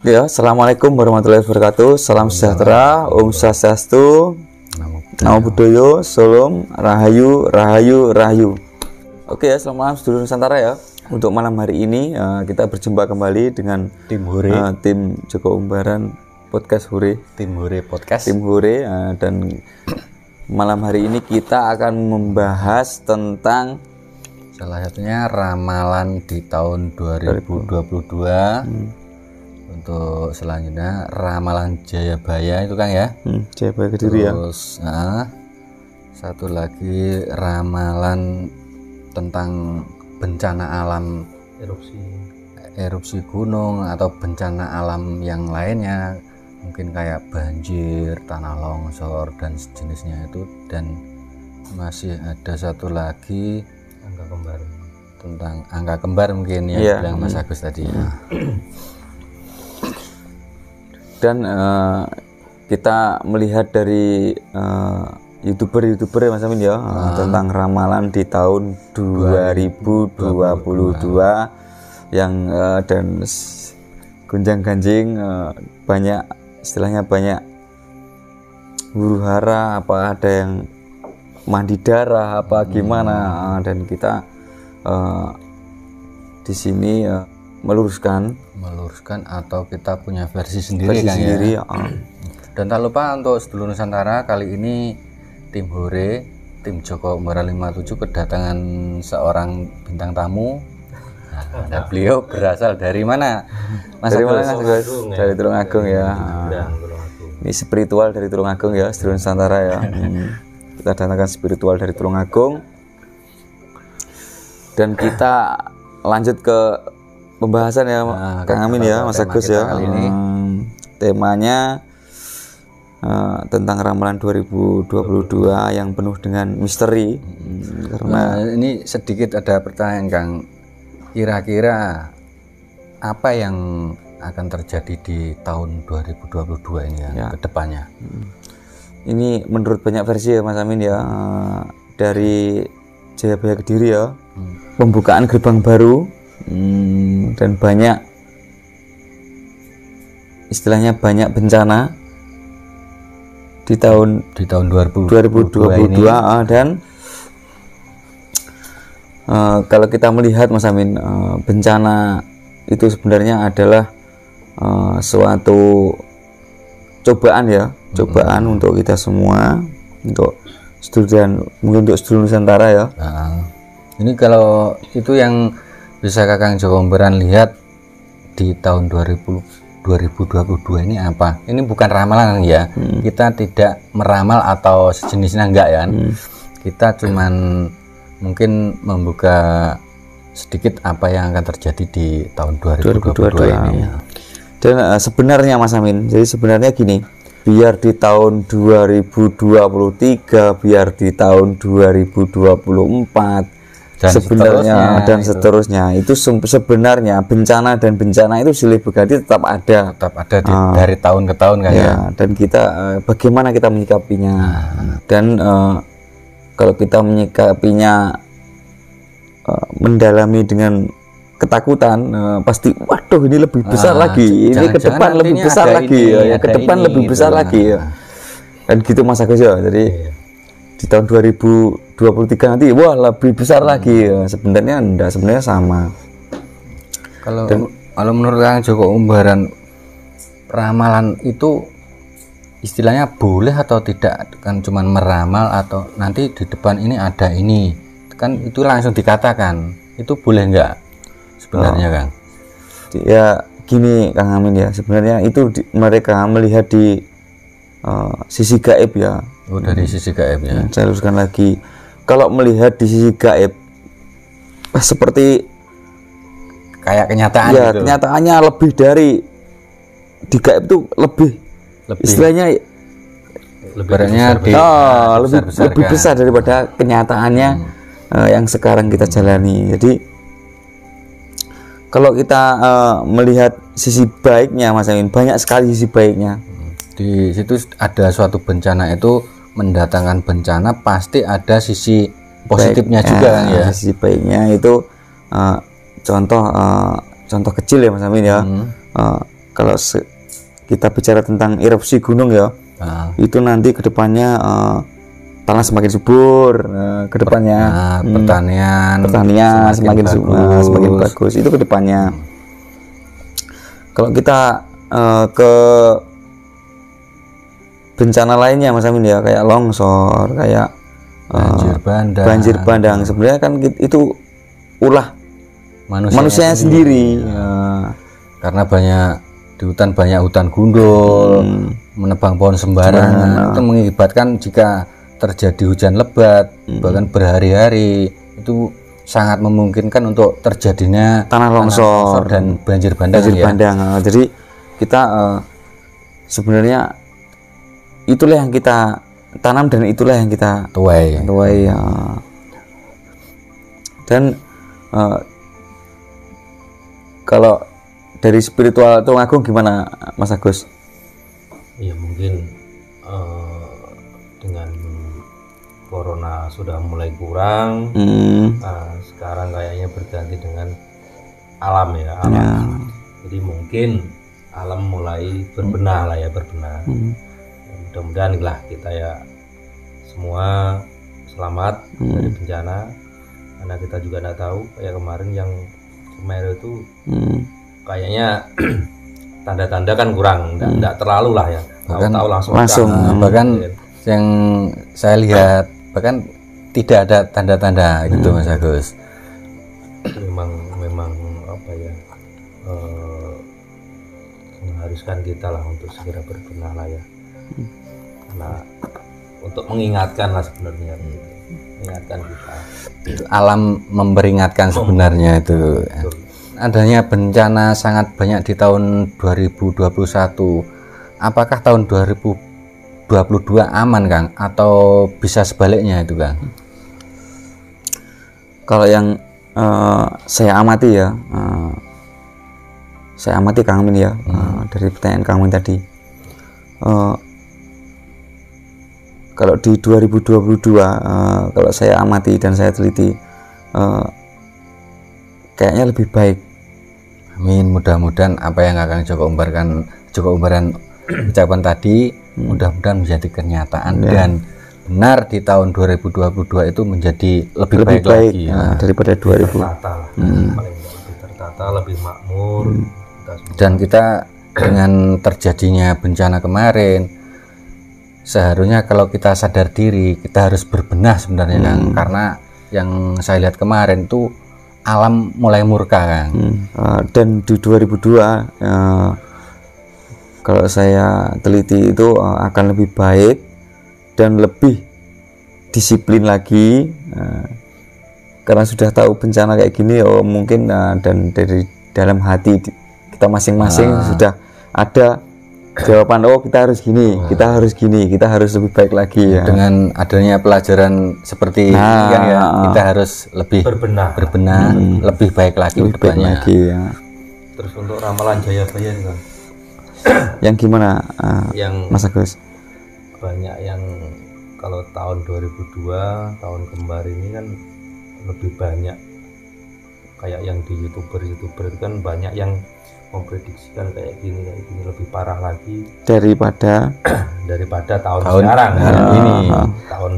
Ya, assalamualaikum warahmatullahi wabarakatuh. Salam sejahtera, Om Swastiastu, Namo Buddhaya, Salam, Rahayu, Rahayu, Rahayu. Oke ya, selamat malam sedulur Nusantara ya. Untuk malam hari ini kita berjumpa kembali dengan tim Hure, tim Joko Umbaran Podcast Hure, tim Hure Podcast, tim Hure, dan malam hari ini kita akan membahas tentang salah satunya ramalan di tahun 2022. Untuk selanjutnya ramalan Jayabaya itu kan ya, Jayabaya Kediri ya. Terus satu lagi ramalan tentang bencana alam, erupsi gunung atau bencana alam yang lainnya, mungkin kayak banjir, tanah longsor dan sejenisnya itu. Dan masih ada satu lagi angka kembar, tentang angka kembar mungkin ya, bilang Mas Agus tadi. Dan kita melihat dari youtuber ya Mas Amin ya, tentang ramalan di tahun 2022 yang dan gonjang-ganjing, banyak istilahnya, banyak huru hara, apa ada yang mandi darah apa gimana, dan kita di sini meluruskan atau kita punya versi sendiri kan ya. Dan tak lupa untuk sedulur Nusantara, kali ini tim Hure, tim Joko Umbaran 57 kedatangan seorang bintang tamu. Nah, beliau berasal dari mana? Mas, dari mana Mas? Dari Tulungagung ya. Ini spiritual dari Tulungagung ya, sedulur Nusantara ya. Kita datangkan spiritual dari Tulungagung. Dan kita lanjut ke pembahasan ya, Kang Amin ya, Mas Agus ya. Kali ini temanya tentang ramalan 2022 yang penuh dengan misteri. Karena ini sedikit ada pertanyaan, Kang. Kira-kira apa yang akan terjadi di tahun 2022 ini ya, ke depannya? Ini menurut banyak versi ya Mas Amin ya, dari Jayabaya Kediri ya, pembukaan gerbang baru. Dan banyak istilahnya banyak bencana di tahun 2022 ini. Dan kalau kita melihat Mas Amin, bencana itu sebenarnya adalah suatu cobaan ya, cobaan untuk kita semua, untuk sedulur dan mungkin untuk seluruh Nusantara ya. Ini kalau itu yang bisa Kakang Joko Umbaran lihat di tahun 2022 ini apa? Ini bukan ramalan ya. Kita tidak meramal atau sejenisnya, enggak ya. Kita cuman mungkin membuka sedikit apa yang akan terjadi di tahun 2022 ini. Dan sebenarnya Mas Amin, jadi sebenarnya gini, biar di tahun 2023, biar di tahun 2024 dan seterusnya itu sebenarnya bencana itu silih berganti tetap ada dari tahun ke tahun kan ya. Dan kita bagaimana kita menyikapinya, dan kalau kita menyikapinya mendalami dengan ketakutan, pasti waduh ini lebih besar lagi, ini ke depan lebih besar lagi ya, ke depan lebih besar lagi ya. Dan gitu Mas Agus ya. Jadi di tahun 2023 nanti wah lebih besar lagi ya. Sebenarnya enggak, sebenarnya sama. Kalau menurut Kang Joko Umbaran, ramalan itu istilahnya boleh atau tidak? Kan cuman meramal atau nanti di depan ini ada ini, kan itu langsung dikatakan, itu boleh enggak sebenarnya Kang? Ya gini Kang Amin ya, sebenarnya itu mereka melihat di sisi gaib ya. Dari sisi gaib ya. Saya luruskan lagi, kalau melihat di sisi gaib seperti kayak kenyataan ya, gitu. Kenyataannya lebih dari di gaib itu lebih istilahnya lebih besar daripada kenyataannya yang sekarang kita jalani. Jadi kalau kita melihat sisi baiknya Mas Amin, banyak sekali sisi baiknya. Di situ ada suatu bencana itu mendatangkan bencana, pasti ada sisi positifnya juga kan ya. Sisi baiknya itu contoh kecil ya Mas Amin ya. kalau kita bicara tentang erupsi gunung ya, itu nanti kedepannya tanah semakin subur, kedepannya pertanian semakin bagus itu kedepannya. Kalau kita ke bencana lainnya Mas Amin ya, kayak longsor, kayak banjir bandang, sebenarnya kan itu ulah manusianya sendiri. Karena di hutan banyak hutan gundul, menebang pohon sembarangan, itu mengakibatkan jika terjadi hujan lebat, bahkan berhari-hari, itu sangat memungkinkan untuk terjadinya tanah longsor dan banjir bandang. Jadi kita sebenarnya itulah yang kita tanam dan itulah yang kita tuai ya. Dan kalau dari spiritual Tulungagung gimana Mas Agus? Ya mungkin dengan corona sudah mulai kurang, sekarang kayaknya berganti dengan alam ya, alam. Jadi mungkin alam mulai berbenah. Mudah-mudahan lah kita ya semua selamat dari bencana, karena kita juga tidak tahu kayak kemarin yang Semeru itu kayaknya tanda-tanda kan kurang, tidak terlalu lah ya, tahu langsung. Bahkan yang saya lihat bahkan tidak ada tanda-tanda gitu Mas Agus. Memang apa ya, mengharuskan kita lah untuk segera berbenah lah ya, karena untuk mengingatkan lah sebenarnya, mengingatkan kita. Alam memperingatkan sebenarnya itu. Adanya bencana sangat banyak di tahun 2021. Apakah tahun 2022 aman Kang, atau bisa sebaliknya itu Kang? Kalau yang saya amati ya, saya amati Kang Amin ya, dari pertanyaan Kang Amin tadi, kalau di 2022 kalau saya amati dan saya teliti, kayaknya lebih baik. Amin, mudah-mudahan apa yang akan Joko Umbaran ucapan tadi mudah-mudahan menjadi kenyataan dan benar di tahun 2022 itu menjadi lebih baik lagi daripada 2000. Lebih tertata, lebih makmur. Dan kita dengan terjadinya bencana kemarin, seharusnya kalau kita sadar diri kita harus berbenah sebenarnya Kang, karena yang saya lihat kemarin itu alam mulai murka Kang. Dan di 2002 kalau saya teliti itu akan lebih baik dan lebih disiplin lagi, karena sudah tahu bencana kayak gini, mungkin dan dari dalam hati kita masing-masing sudah ada jawaban, kita harus gini, kita harus lebih baik lagi ya. Dengan adanya pelajaran seperti ini kan ya, kita harus lebih berbenah, lebih baik lagi ya. Terus untuk ramalan Jayabaya itu Kan, yang gimana yang Mas Agus? Banyak yang kalau tahun 2002 tahun kembar ini kan lebih banyak kayak yang di youtuber itu kan banyak yang memprediksikan kayak gini lebih parah lagi daripada tahun sekarang ini tahun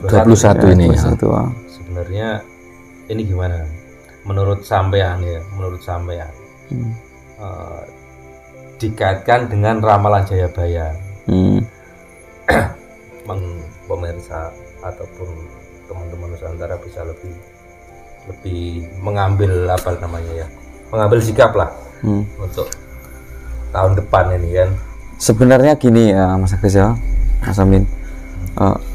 2021 ini. Sebenarnya ini gimana menurut sampean dikaitkan dengan ramalan Jayabaya, pemirsa ataupun teman-teman Nusantara bisa lebih mengambil mengambil sikap lah untuk tahun depan ini kan. Sebenarnya gini Mas Agus ya, Mas Amin,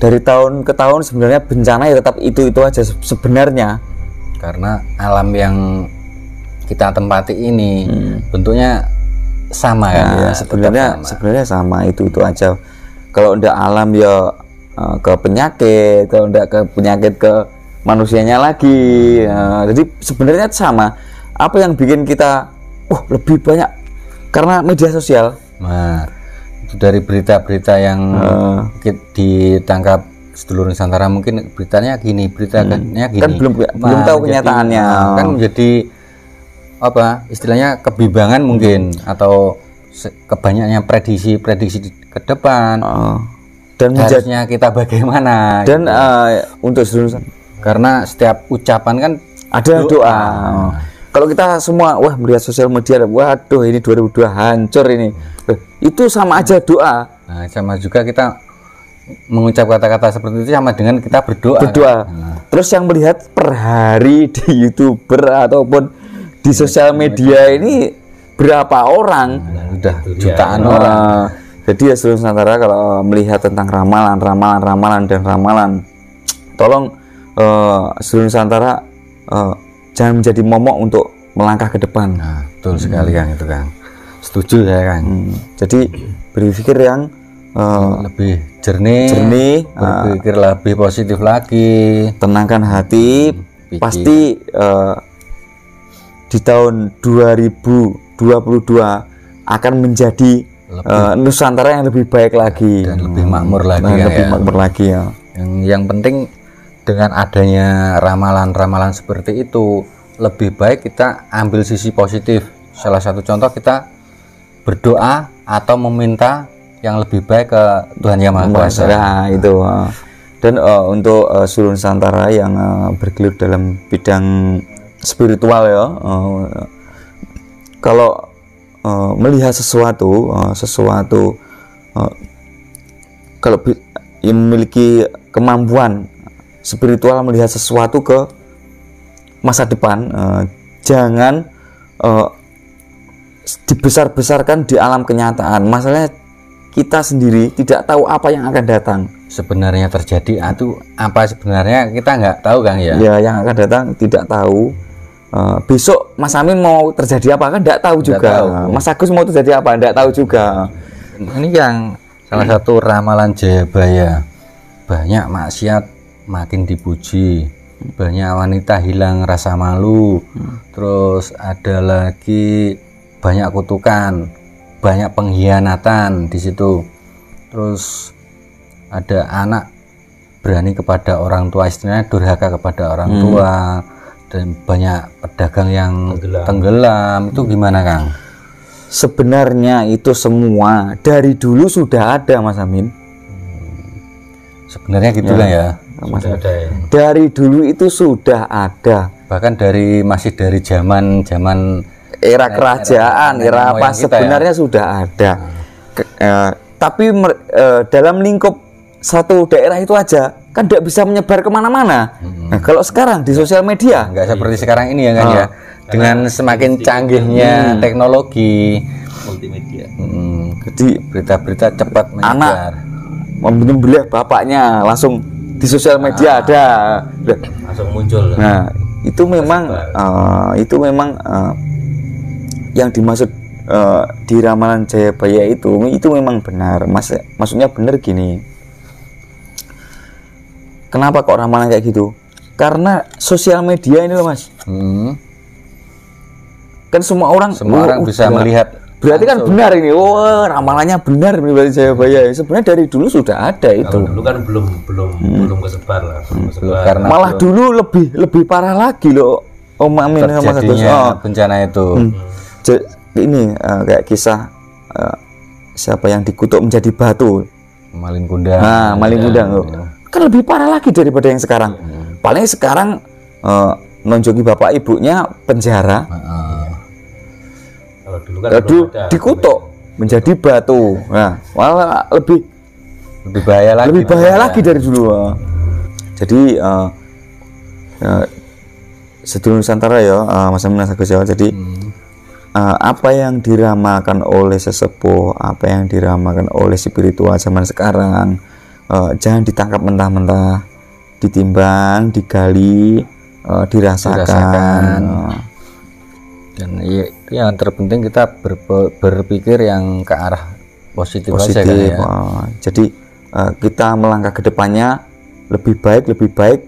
dari tahun ke tahun sebenarnya bencana ya tetap itu aja sebenarnya, karena alam yang kita tempati ini bentuknya sama kan sebenarnya sama itu aja. Kalau ndak alam ya ke penyakit, kalau ndak ke penyakit ke manusianya lagi. Jadi sebenarnya sama. Apa yang bikin kita lebih banyak karena media sosial. Itu dari berita-berita yang ditangkap sedulur Nusantara, mungkin beritanya gini, gini kan belum tahu kenyataannya. Kan menjadi apa istilahnya kebimbangan mungkin atau kebanyakannya prediksi ke depan dan harusnya kita bagaimana dan gitu. Untuk seluruh, karena setiap ucapan kan ada doa. Kalau kita semua wah melihat sosial media, waduh ini 2002 hancur ini, itu sama aja doa. Nah, sama juga kita mengucap kata-kata seperti itu sama dengan kita berdoa. Kan? Terus yang melihat per hari di YouTuber ataupun di sosial media ini berapa orang? Udah jutaan orang. Jadi ya seluruh Nusantara kalau melihat tentang ramalan dan ramalan, tolong seluruh Nusantara jangan menjadi momok untuk melangkah ke depan. Nah, betul sekali Kang, itu Kang. Setuju saya Kang. Jadi berpikir yang lebih jernih, berpikir lebih positif lagi, tenangkan hati. Pasti di tahun 2022 akan menjadi Nusantara yang lebih baik lagi dan lebih makmur lagi, makmur lagi ya. Yang penting dengan adanya ramalan-ramalan seperti itu, lebih baik kita ambil sisi positif. Salah satu contoh kita berdoa atau meminta yang lebih baik ke Tuhan Yang Maha Kuasa. Nah, itu. Dan untuk seluruh Nusantara yang bergelut dalam bidang spiritual ya, kalau melihat sesuatu kalau yang memiliki kemampuan spiritual melihat sesuatu ke masa depan, jangan dibesar-besarkan di alam kenyataan. Masalahnya kita sendiri tidak tahu apa yang akan datang. Sebenarnya terjadi itu apa sebenarnya kita nggak tahu Kang ya. Ya, yang akan datang tidak tahu. Besok Mas Amin mau terjadi apa kan tidak tahu juga. Tahu. Mas Agus mau terjadi apa tidak tahu juga. Ini yang salah satu ramalan Jayabaya. Banyak maksiat makin dipuji, banyak wanita hilang rasa malu, terus ada lagi banyak kutukan, banyak pengkhianatan di situ. Terus ada anak berani kepada orang tua, istilahnya durhaka kepada orang tua, dan banyak pedagang yang tenggelam. Itu gimana Kang? Sebenarnya itu semua dari dulu sudah ada Mas Amin. Sebenarnya gitu kan ya. Sudah ada ya. Dari dulu itu sudah ada. Bahkan masih dari zaman era kerajaan, era apa sebenarnya ya? Sudah ada. Tapi dalam lingkup satu daerah itu aja kan tidak bisa menyebar kemana-mana. Nah, kalau sekarang di sosial media nggak seperti sekarang ini ya kan ya, dengan semakin canggihnya teknologi multimedia. Jadi berita-berita cepat menyebar. Anak menyembelih bapaknya langsung di sosial media ada, langsung muncul. Nah, itu memang yang dimaksud di ramalan Jayabaya itu memang benar. Maksudnya benar gini. Kenapa kok ramalan kayak gitu? Karena sosial media ini loh Mas. Kan semua orang bisa melihat. Berarti kan benar ini. Ramalannya benar berarti Jayabaya. Sebenarnya dari dulu sudah ada itu. Kalau dulu kan belum kesebar lah. Karena malah dulu lebih parah lagi loh. Om Amin sama Mas Agus. Bencana itu. Ini kayak kisah siapa yang dikutuk menjadi batu. Malin Kundang. Nah, Malin Kundang loh. Kan lebih parah lagi daripada yang sekarang. Paling sekarang nonjoki bapak ibunya penjara. Kalau dulu kan dikutuk menjadi batu. Nah, malah lebih bahaya lagi. Lebih bahaya lagi dari dulu. Jadi sedulur Nusantara ya, Mas Amin Mas Agus ya. Jadi apa yang diramalkan oleh sesepuh, apa yang diramalkan oleh spiritual zaman sekarang, jangan ditangkap mentah-mentah, ditimbang, digali, dirasakan. Dan yang terpenting kita berpikir yang ke arah positif aja kan ya. Jadi kita melangkah ke depannya lebih baik,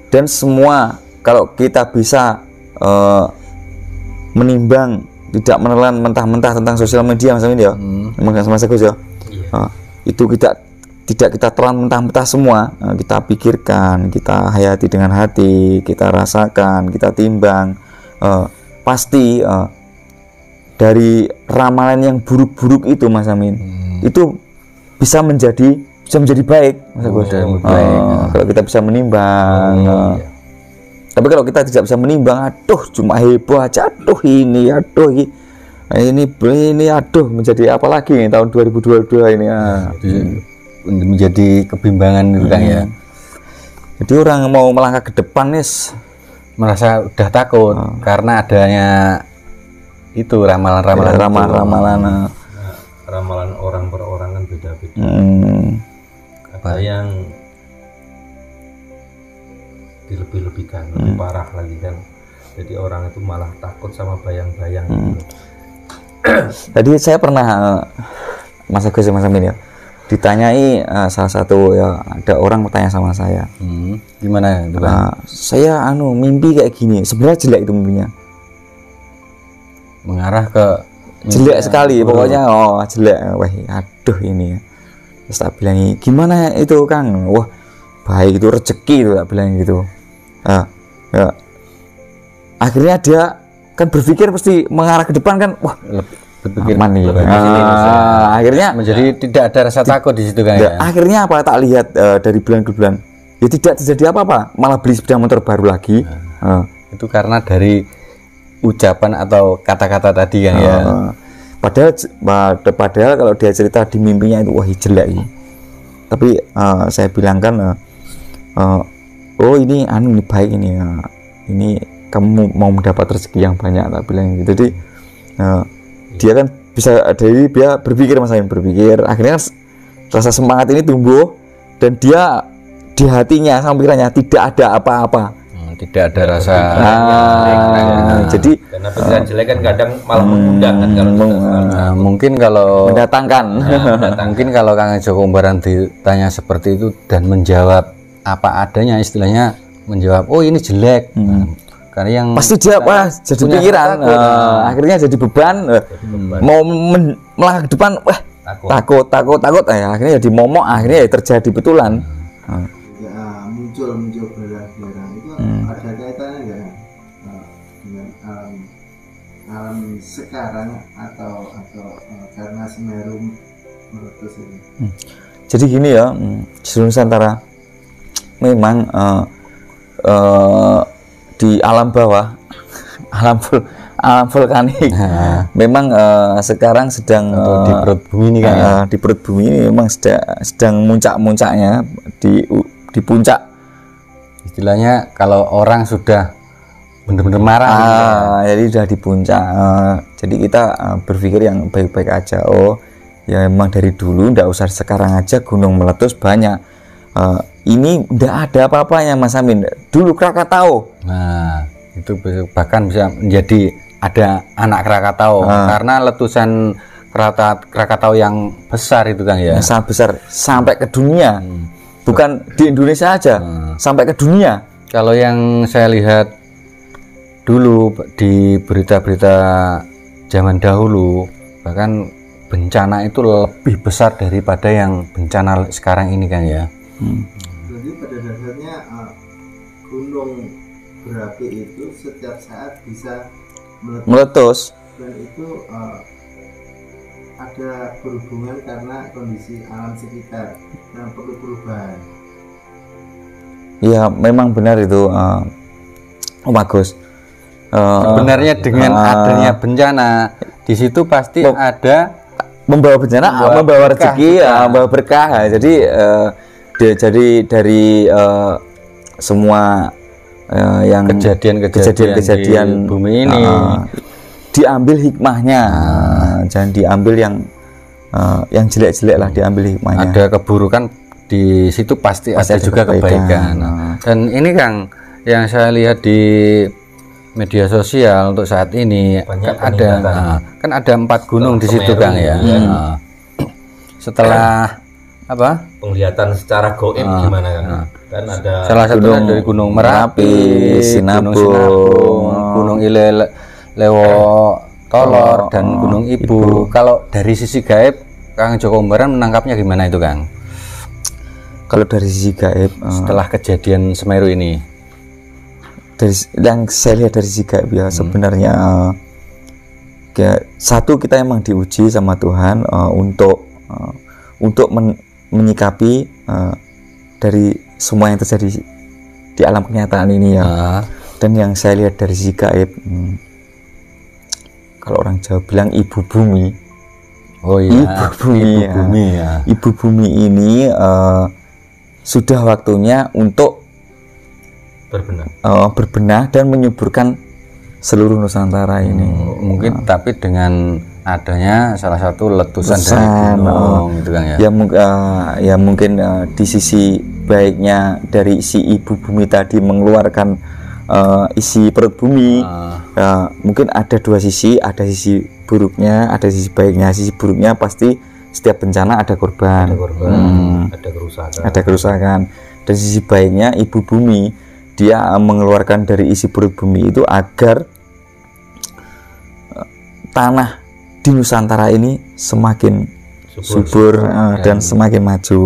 dan semua kalau kita bisa menimbang, tidak menelan mentah-mentah tentang sosial media Mas Amin ya, Mas Agus ya. Itu tidak kita telan mentah-mentah semua, kita pikirkan, kita hayati dengan hati, kita rasakan, kita timbang. pasti dari ramalan yang buruk-buruk itu Mas Amin, itu bisa menjadi baik Mas Agus. Kalau kita bisa menimbang. Tapi kalau kita tidak bisa menimbang, aduh cuma heboh aja, aduh ini aduh menjadi apa lagi nih tahun 2022 ini menjadi kebimbangan gitu kan ya. Jadi orang mau melangkah ke depan nih merasa udah takut karena adanya itu ramalan-ramalan ramalan orang per orang kan beda-beda. Ada yang dilebih-lebihkan, lebih parah lagi kan. Jadi orang itu malah takut sama bayang-bayang gitu. Tadi saya pernah Mas Agus Mas Amin ya, ditanyai salah satu ya, ada orang bertanya sama saya, gimana itu kan? Saya mimpi kayak gini, sebenarnya jelek itu mimpinya, mengarah ke jelek sekali pokoknya. Jelek, wah aduh ini ya. Terus tak bilang, gimana itu Kang? Wah baik, itu rezeki itu, tak bilang gitu. Ya. Akhirnya dia kan berpikir pasti mengarah ke depan kan, wah berpikir aman nih. Akhirnya menjadi tidak ada rasa takut di situ kan ya. Akhirnya apa, tak lihat dari bulan ke bulan ya tidak terjadi apa-apa, malah beli sepeda motor baru lagi. Itu karena dari ucapan atau kata-kata tadi kan ya. Padahal kalau dia cerita di mimpinya itu wah jelek ini. Tapi saya bilangkan oh ini ini baik ini ini kamu mau mendapat rezeki yang banyak, tak bilang gitu. Jadi dia kan bisa, dari dia berpikir, Mas Amin berpikir, akhirnya rasa semangat ini tumbuh dan dia di hatinya sama pikirannya tidak ada apa-apa, tidak ada rasa jadi karena pikiran jelek kan kadang malah mengundang kan, kalau mungkin kalau mendatangkan. Mungkin kalau Kang Joko Umbaran ditanya seperti itu dan menjawab apa adanya, istilahnya menjawab oh ini jelek, karena yang pasti dia jadi pikiran, akhirnya jadi beban, mau melangkah ke depan, takut akhirnya jadi momok, akhirnya terjadi betulan. Muncul belerang itu ada kaitannya nggak dengan alam sekarang atau karena Semeru meletus ini? Jadi gini ya, di Nusantara memang di alam bawah, alam vulkanik, memang sekarang sedang di perut bumi ini kan ya? Di perut bumi ini memang sedang muncak-muncaknya, di puncak. Istilahnya kalau orang sudah benar-benar marah jadi sudah di puncak. Jadi kita berpikir yang baik-baik aja. Ya memang dari dulu, ndak usah sekarang aja gunung meletus banyak. Ini ndak ada apa-apanya Mas Amin. Dulu Krakatau. Nah itu bahkan bisa menjadi ada anak Krakatau karena letusan Krakatau yang besar itu kan ya. Sangat besar sampai ke dunia. Bukan di Indonesia aja, sampai ke dunia. Kalau yang saya lihat dulu di berita-berita zaman dahulu, bahkan bencana itu lebih besar daripada yang bencana sekarang ini kan ya. Jadi pada dasarnya gunung berapi itu setiap saat bisa meletus. Dan itu ada berhubungan karena kondisi alam sekitar yang perlu perubahan. Ya memang benar itu Om Agus. Sebenarnya dengan adanya bencana di situ pasti ada membawa bencana, membawa rezeki, membawa berkah. Jadi dari semua yang kejadian di bumi ini diambil hikmahnya, jangan diambil yang jelek-jelek lah, diambil hikmahnya. Ada keburukan di situ pasti ada juga kebaikan. Dan ini Kang, yang saya lihat di media sosial untuk saat ini kan ada 4 gunung di situ Kang ya. Setelah apa? Penglihatan secara goib gimana Kang? Kan ada salah satunya dari Gunung Merapi, Sinabung, Gunung Lewo Tolor dan Gunung Ibu. Kalau dari sisi gaib, Kang Joko Umbaran menangkapnya gimana itu Kang? Kalau dari sisi gaib setelah kejadian Semeru ini, dari yang saya lihat dari sisi gaib ya, sebenarnya satu, kita emang diuji sama Tuhan untuk menyikapi dari semua yang terjadi di alam kenyataan ini ya. Dan yang saya lihat dari sisi gaib, kalau orang Jawa bilang ibu bumi. Oh iya, Ibu bumi ini sudah waktunya untuk berbenah dan menyuburkan seluruh Nusantara ini. Mungkin tapi dengan adanya salah satu letusan dari gunung gitu kan ya. Ya mungkin di sisi baiknya dari si ibu bumi tadi mengeluarkan isi perut bumi, mungkin ada dua sisi, ada sisi buruknya, ada sisi baiknya. Sisi buruknya pasti setiap bencana ada korban, ada kerusakan. Dan sisi baiknya ibu bumi, dia mengeluarkan dari isi perut bumi itu agar tanah di Nusantara ini semakin subur dan semakin maju.